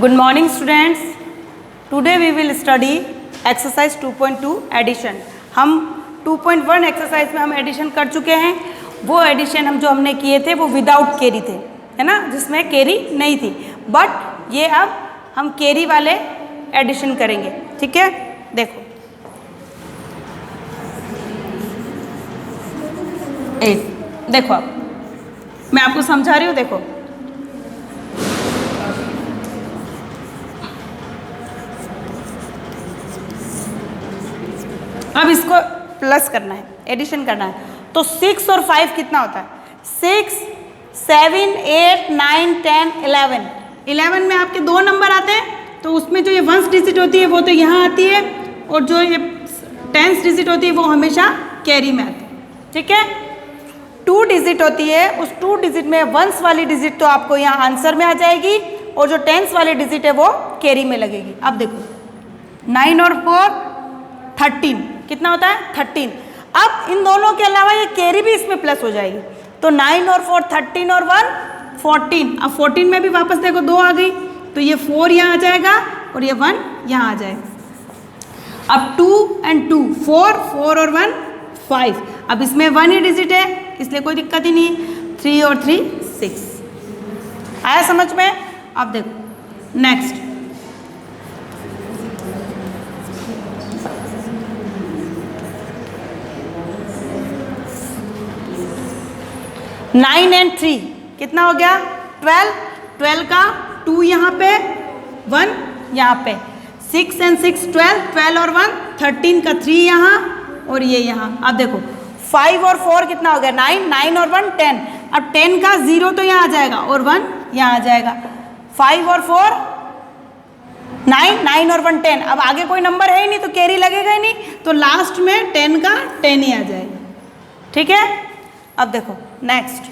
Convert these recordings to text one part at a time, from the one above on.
Good morning students. Today we will study exercise 2.2 addition. हम 2.1 exercise में हम addition कर चुके हैं। वो एडिशन हमने किए थे वो विदाउट कैरी थे, है ना, जिसमें कैरी नहीं थी। बट ये अब हम कैरी वाले एडिशन करेंगे, ठीक है। देखो 8, देखो अब मैं आपको समझा रही हूँ। देखो अब इसको प्लस करना है, एडिशन करना है। तो 6 और 5 कितना होता है? 6, 7, 8, 9, 10, 11। 11 में आपके 2 नंबर आते हैं, तो उसमें जो ये 1st डिजिट होती है वो तो यहाँ आती है, और जो ये 10th डिजिट होती है वो हमेशा कैरी में आती है, ठीक है। 2 डिजिट होती है, उस 2 डिजिट में 1s वाली डिजिट तो आपको यहाँ आंसर में आ जाएगी, और जो 10th वाली डिजिट है वो कैरी में लगेगी। अब देखो 9 और 4 13 कितना होता है? 13। अब इन दोनों के अलावा ये कैरी भी इसमें प्लस हो जाएगी, तो 9 और 4 13 और 1 14। अब 14 में भी वापस देखो 2 आ गई, तो ये 4 यहाँ आ जाएगा और ये 1 यहाँ आ जाएगा। अब 2 and 2 4 4 और 1 5। अब इसमें 1 ही डिजिट है, इसलिए कोई दिक्कत ही नहीं। 3 और 3 6। आया समझ में? अब देखो नेक्स्ट 9 and 3 कितना हो गया? 12। 12 का 2 यहाँ पे 1 यहाँ पे, 6 and 6 12, 12 और 1 13 का 3 यहाँ और ये यहाँ। अब देखो 5 और 4 कितना हो गया? 9, 9 और 1 10। अब 10 का 0 तो यहाँ आ जाएगा और 1 यहाँ आ जाएगा। 5 और 4 9, 9 और 1 10। अब आगे कोई नंबर है ही नहीं तो कैरी लगेगा ही नहीं, तो लास्ट में 10 का 10 ही आ जाएगा, ठीक है। अब देखो नेक्स्ट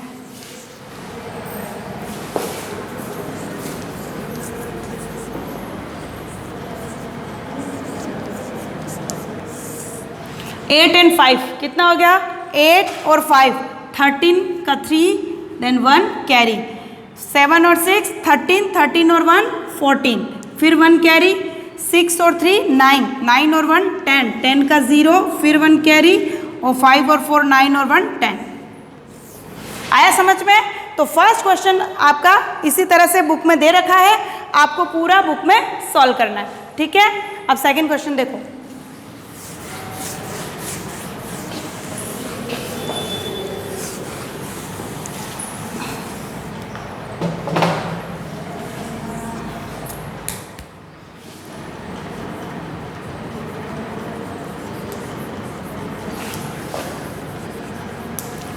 8 and 5 कितना हो गया? 8 और 5 13 का 3 देन 1 कैरी। 7 और 6 13, 13 और 1 14, फिर 1 कैरी। 6 और 3 9, 9 और 1 10, 10 का 0 फिर 1 कैरी, और 5 और 4 9 और 1 10। आया समझ में? तो फर्स्ट क्वेश्चन आपका इसी तरह से बुक में दे रखा है, आपको पूरा बुक में सॉल्व करना है, ठीक है। अब सेकंड क्वेश्चन देखो।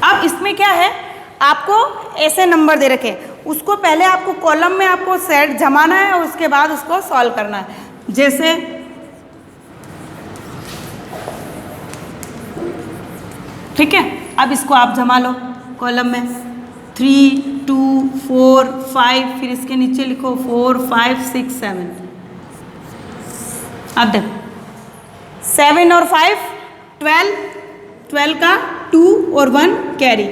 अब इसमें क्या है, आपको ऐसे नंबर दे रखे, उसको पहले आपको कॉलम में आपको सेट जमाना है और उसके बाद उसको सॉल्व करना है। जैसे ठीक है, अब इसको आप जमा लो कॉलम में। 3 2 4 5, फिर इसके नीचे लिखो 4 5 6 7। अब देखो 7 और 5 12, 12 का 2 और 1 कैरी।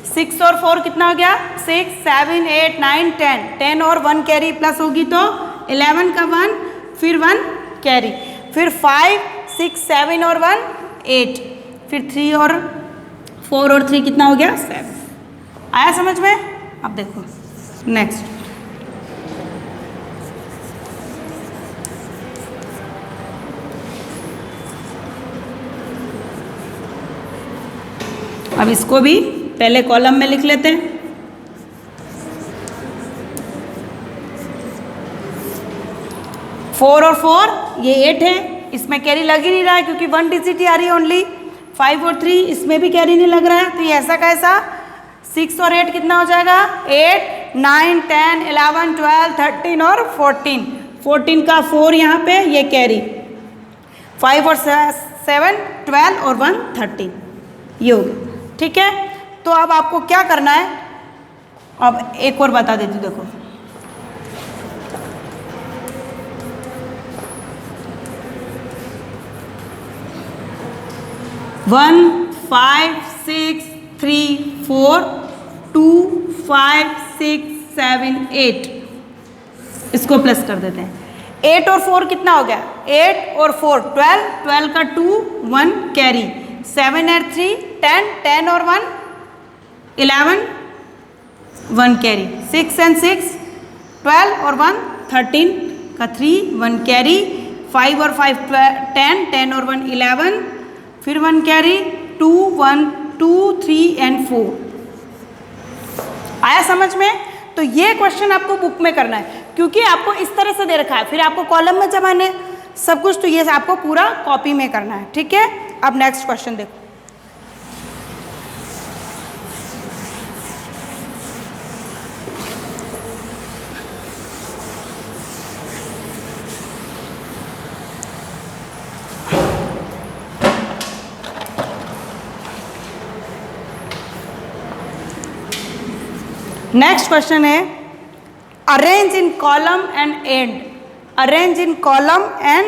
6 और 4 कितना हो गया? 6 7 8 9 10, 10 और 1 कैरी प्लस होगी तो 11 का 1 फिर 1 कैरी, फिर 5 6 7 और 1 8, फिर 3 और 4 और 3 कितना हो गया? 7। आया समझ में? अब देखो नेक्स्ट अब इसको भी पहले कॉलम में लिख लेते हैं। फोर और 4 ये 8 है, इसमें कैरी लग ही नहीं रहा है क्योंकि 1 डिजिट ही आ रही है ओनली। 5 और 3 इसमें भी कैरी नहीं लग रहा है, तो ये ऐसा का ऐसा। 6 और 8 कितना हो जाएगा? 8 9 10 11 12 13 और 14। 14 का 4 यहाँ पे ये कैरी। 5 और 7 12 और 1 13, ये हो गया, ठीक है। तो अब आपको क्या करना है, अब एक और बता देती हूँ। देखो 1 5 6 3 4 2 5 6 7 8 इसको प्लस कर देते हैं। 8 और 4 कितना हो गया? 8 और 4 12, 12 का 2 1 कैरी, 7 और 3 10, 10 और 1 11 1 कैरी, 6 and 6 12 और 1 13 का 3 1 कैरी, 5 और 5 10, 10 और 1 11, फिर 1 कैरी, 2 1 2 3 and 4। आया समझ में? तो ये क्वेश्चन आपको बुक में करना है क्योंकि आपको इस तरह से दे रखा है, फिर आपको कॉलम में जमाने सब कुछ, तो ये आपको पूरा कॉपी में करना है। ठीक है, अब नेक्स्ट क्वेश्चन देखो। नेक्स्ट क्वेश्चन है arrange in column and add, arrange in column and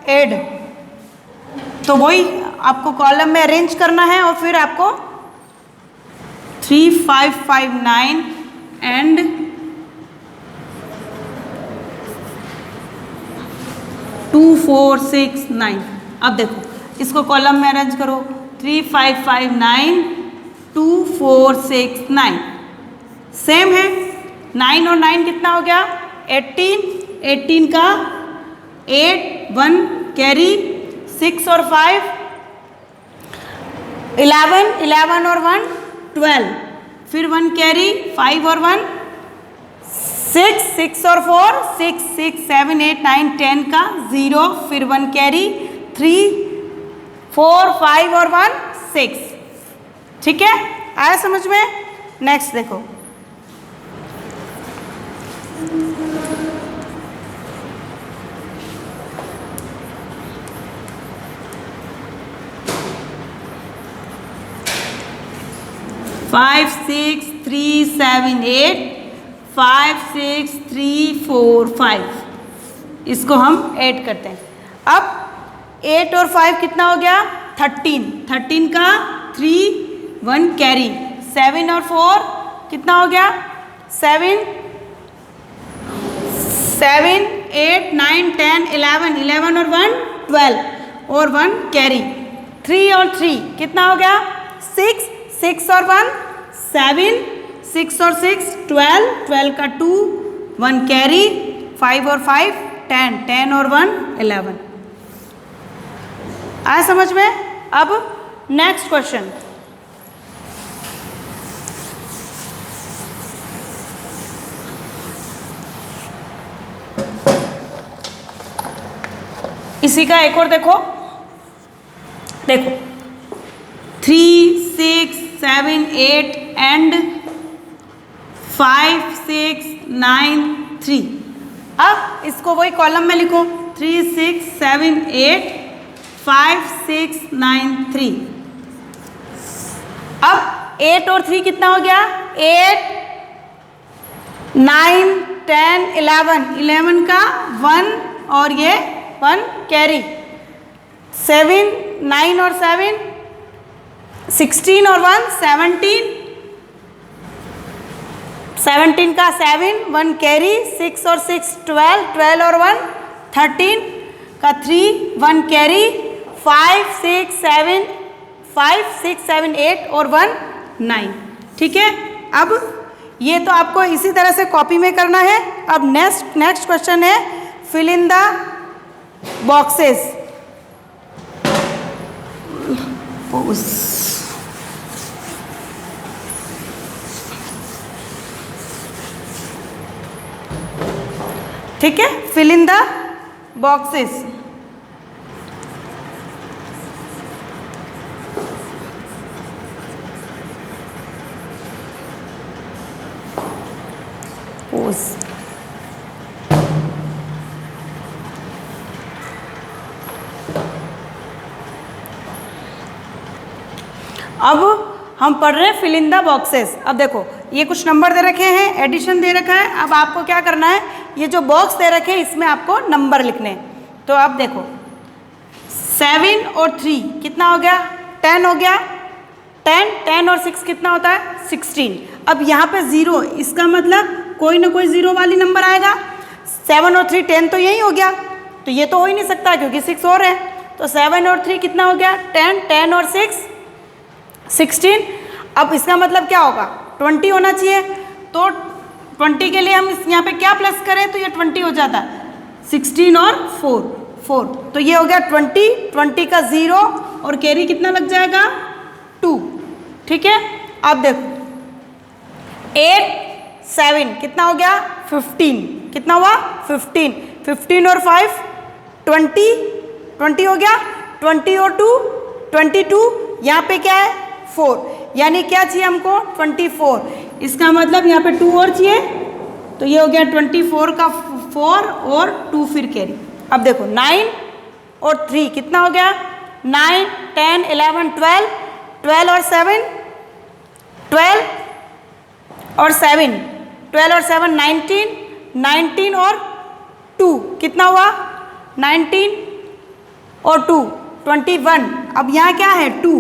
add. तो वही आपको कॉलम में अरेंज करना है और फिर आपको 3 5 5 9 एंड 2 4 6 9। अब देखो इसको कॉलम में अरेंज करो, 3 5 5 9 2 4 6 9 सेम है। 9 और 9 कितना हो गया? 18, 18 का 8 1 कैरी, 6 और 5 11, 11 और 1 12, फिर 1 कैरी, 5 और 1 6, 6 और 4 6 6 7 8 9 10 का 0, फिर 1 कैरी, 3 4 5 और 1 6। ठीक है, आया समझ में? नेक्स्ट देखो, फाइव 6 3 7 8 5 6 3 4 5। इसको हम ऐड करते हैं। अब 8 और 5 कितना हो गया? 13, 13 का 3 1 कैरी, 7 और 4 कितना हो गया? 7 7 8 9 10 11, 11 और 1 12 और 1 कैरी, 3 और 3 कितना हो गया? 6, 6 और 1 7, 6 और 6 12, 12 का 2 1 कैरी, 5 और 5 10, 10 और 1 11। आया समझ में? अब नेक्स्ट क्वेश्चन, इसी का एक और देखो, देखो 3 6 7 8 एंड 5 6 9 3। अब इसको वही कॉलम में लिखो, 3 6 7 8 5 6 9 3। अब 8 और 3 कितना हो गया? 8 9 10 11, 11 का 1 और ये 1 कैरी, 7 9 और 7 16 और 1 17, 17 का 7 1 कैरी, 6 और 6 12, 12 और 1 13 का 3 1 कैरी, 5 6 7 5 6 7 8 और 1 9। ठीक है, अब ये तो आपको इसी तरह से कॉपी में करना है। अब नेक्स्ट क्वेश्चन है फिल इन द बॉक्सेस। ठीक है, फिल इन द बॉक्सेस। अब हम पढ़ रहे हैं फिल इन द बॉक्सेस। अब देखो ये कुछ नंबर दे रखे हैं, एडिशन दे रखा है। अब आपको क्या करना है, ये जो बॉक्स दे रखे हैं इसमें आपको नंबर लिखने हैं। तो अब देखो 7 और 3 कितना हो गया? 10 हो गया। 10 और 6 कितना होता है? 16। अब यहाँ पे 0, इसका मतलब कोई ना कोई 0 वाली नंबर आएगा। 7 और 3 10 तो यही हो गया, तो ये तो हो ही नहीं सकता क्योंकि 6 और है। तो 7 और 3 कितना हो गया 10, 10 और 6 16। अब इसका मतलब क्या होगा 20 होना चाहिए, तो 20 के लिए हम यहाँ पे क्या प्लस करें तो ये 20 हो जाता है। 16 और 4 तो ये हो गया 20 का 0 और कैरी कितना लग जाएगा 2। ठीक है, अब देखो 8 7 कितना हो गया 15, कितना हुआ 15, 15 और 5 20 हो गया, 20 और 2 22, यहाँ पे क्या है 4, यानी क्या चाहिए हमको 24। इसका मतलब यहाँ पे 2 और चाहिए, तो ये हो गया 24 का 4 और 2 फिर कैरी। अब देखो 9 और 3 कितना हो गया 9 10 11 12, 12 और 7 12 और 7 12 और 7 19, 19 और 2 कितना हुआ 19 और 2 21। अब यहाँ क्या है 2,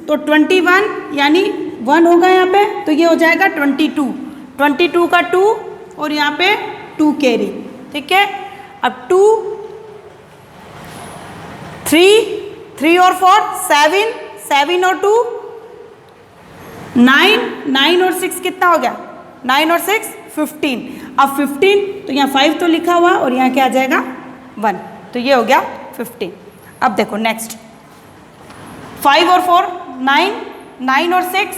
तो 21 यानी 1 होगा यहाँ पे, तो ये हो जाएगा 22, 22 का 2 और यहाँ पे 2 कैरी। ठीक है, अब 2 3 और 4 7, 7 और 2 9, 9 और 6 कितना हो गया 9 और 6 15। अब 15 तो यहाँ 5 तो लिखा हुआ और यहाँ क्या आ जाएगा 1, तो ये हो गया 15। अब देखो नेक्स्ट 5 और 4 9, 9 और 6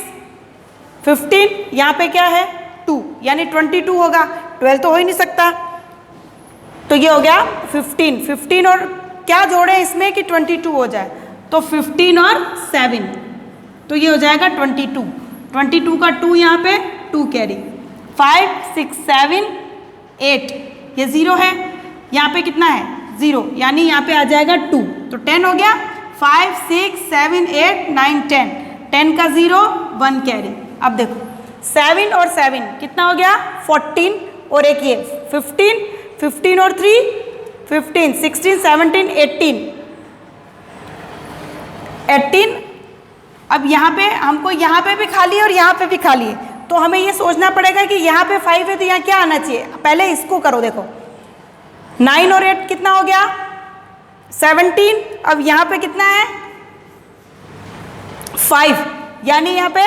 15, यहाँ पे क्या है 2 यानी 22 होगा, 12 तो हो ही नहीं सकता, तो ये हो गया 15। 15 और क्या जोड़े इसमें कि 22 हो जाए, तो 15 और 7 तो ये हो जाएगा 22, 22 का 2 यहाँ पे 2 कैरी, 5 6 7 8 ये 0 है, यहाँ पे कितना है 0 यानी यहाँ पे आ जाएगा 2, तो 10 हो गया, 5 6 7 8 9 10, 10 का 0 1 कैरी। अब देखो 7 और 7 कितना हो गया 14 और एक ये 15, 15 और 3 15, 16 17 18। अब यहाँ पे हमको यहाँ पे भी खाली है और यहाँ पे भी खाली है, तो हमें ये सोचना पड़ेगा कि यहाँ पे 5 है तो यहाँ क्या आना चाहिए। पहले इसको करो, देखो 9 और 8 कितना हो गया 17, अब यहाँ पे कितना है 5 यानी यहाँ पे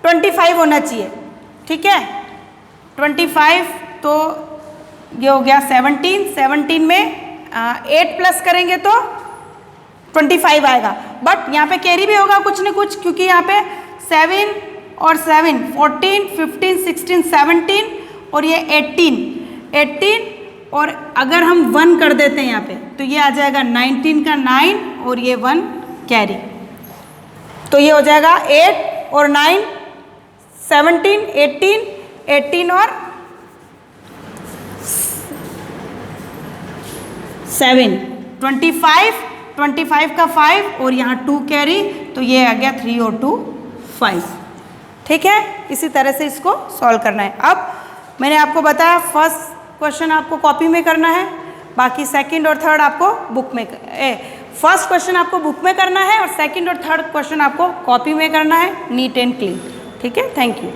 25 होना चाहिए। ठीक है, 25 तो ये हो गया 17, 17 में 8 प्लस करेंगे तो 25 आएगा, बट यहाँ पे कैरी भी होगा कुछ न कुछ, क्योंकि यहाँ पे 7 और 7 14 15 16 17 और ये 18 और अगर हम 1 कर देते हैं यहाँ पे तो ये आ जाएगा 19 का 9 और ये 1 कैरी, तो ये हो जाएगा 8 और 9 17 18 और 7 25 का 5 और यहाँ 2 कैरी, तो ये आ गया 3 और 2 5। ठीक है, इसी तरह से इसको सॉल्व करना है। अब मैंने आपको बताया फर्स्ट क्वेश्चन आपको कॉपी में करना है, बाकी सेकंड और थर्ड आपको बुक में फर्स्ट क्वेश्चन आपको बुक में करना है और सेकंड और थर्ड क्वेश्चन आपको कॉपी में करना है, नीट एंड क्लीन। ठीक है, थैंक यू।